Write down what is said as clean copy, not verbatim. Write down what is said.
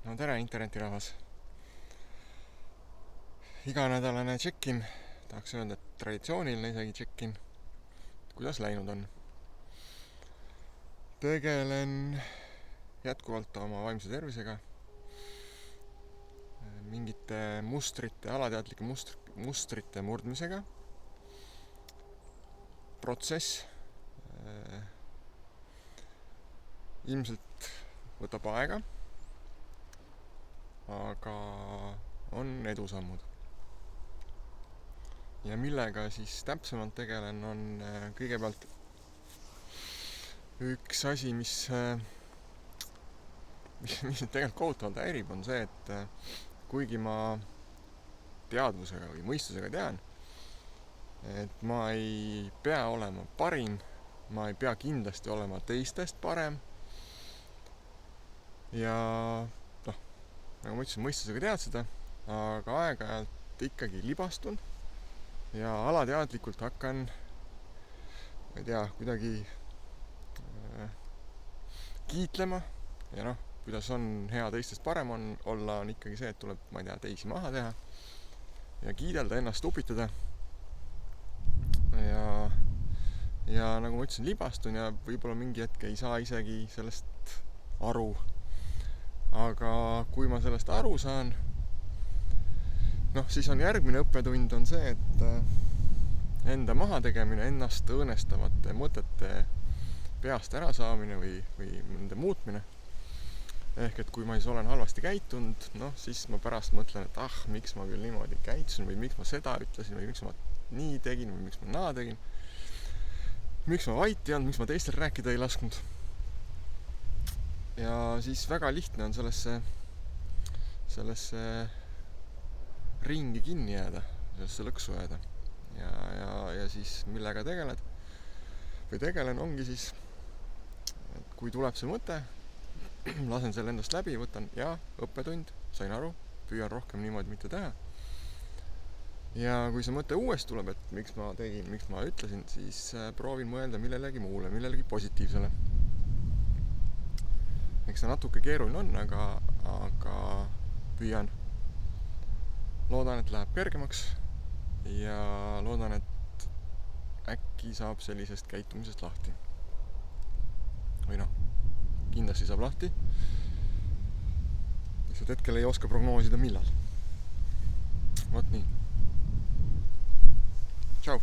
No tere, internetirahvas. Iganädalane check-in, tahaks öelda, et traditsiooniline isegi check-in. Kuidas läinud on? Tegelen jätkuvalt oma vaimse tervisega. Mingite alateadlike mustrite murdmisega. Protsess ilmselt võtab aega, aga on edusammud. Ja millega siis täpsemalt tegelen, on kõigepealt üks asi, mis tegelikult kohutavalt häirib, on see, et kuigi ma teadvusega või mõistusega tean, et ma ei pea olema parim, ma ei pea kindlasti olema teistest parem ja nagu ma ütlesin, mõistusega tead seda, aga aeg-ajalt ikkagi libastun ja alateadlikult hakkan, ma ei tea, kuidagi kiitlema ja kuidas on hea teistest parem olla, on ikkagi see, et tuleb, ma ei tea, teisi maha teha ja kiidelda, ennast upitada ja nagu ma ütlesin, libastun ja võib-olla mingi hetk ei saa isegi sellest aru. Aga kui ma sellest aru saan, siis on järgmine õppetund on see, et enda mahategemine, ennast õõnestavate mõtete peast ära saamine või nende muutmine. Ehk et kui ma siis olen halvasti käitunud, siis ma pärast mõtlen, et miks ma küll niimoodi käitusin või miks ma seda ütlesin või miks ma nii tegin või miks ma naa tegin. Miks ma vait ei olnud, miks ma teistel rääkida ei lasknud. Ja siis väga lihtne on sellesse ringi kinni jääda, sellesse lõksu jääda. Ja siis millega tegelen, ongi siis, et kui tuleb see mõte, lasen selle endast läbi, võtan õppetund, sain aru, püüan rohkem niimoodi mitte teha. Ja kui see mõte uuesti tuleb, et miks ma tegin, miks ma ütlesin, siis proovin mõelda millelegi muule, millelegi positiivsele. Eks see natuke keeruline on, aga püüan. Loodan, et läheb kergemaks ja loodan, et äkki saab sellisest käitumisest lahti. Või kindlasti saab lahti. Lihtsalt hetkel ei oska prognoosida millal. Vot nii. Tšau!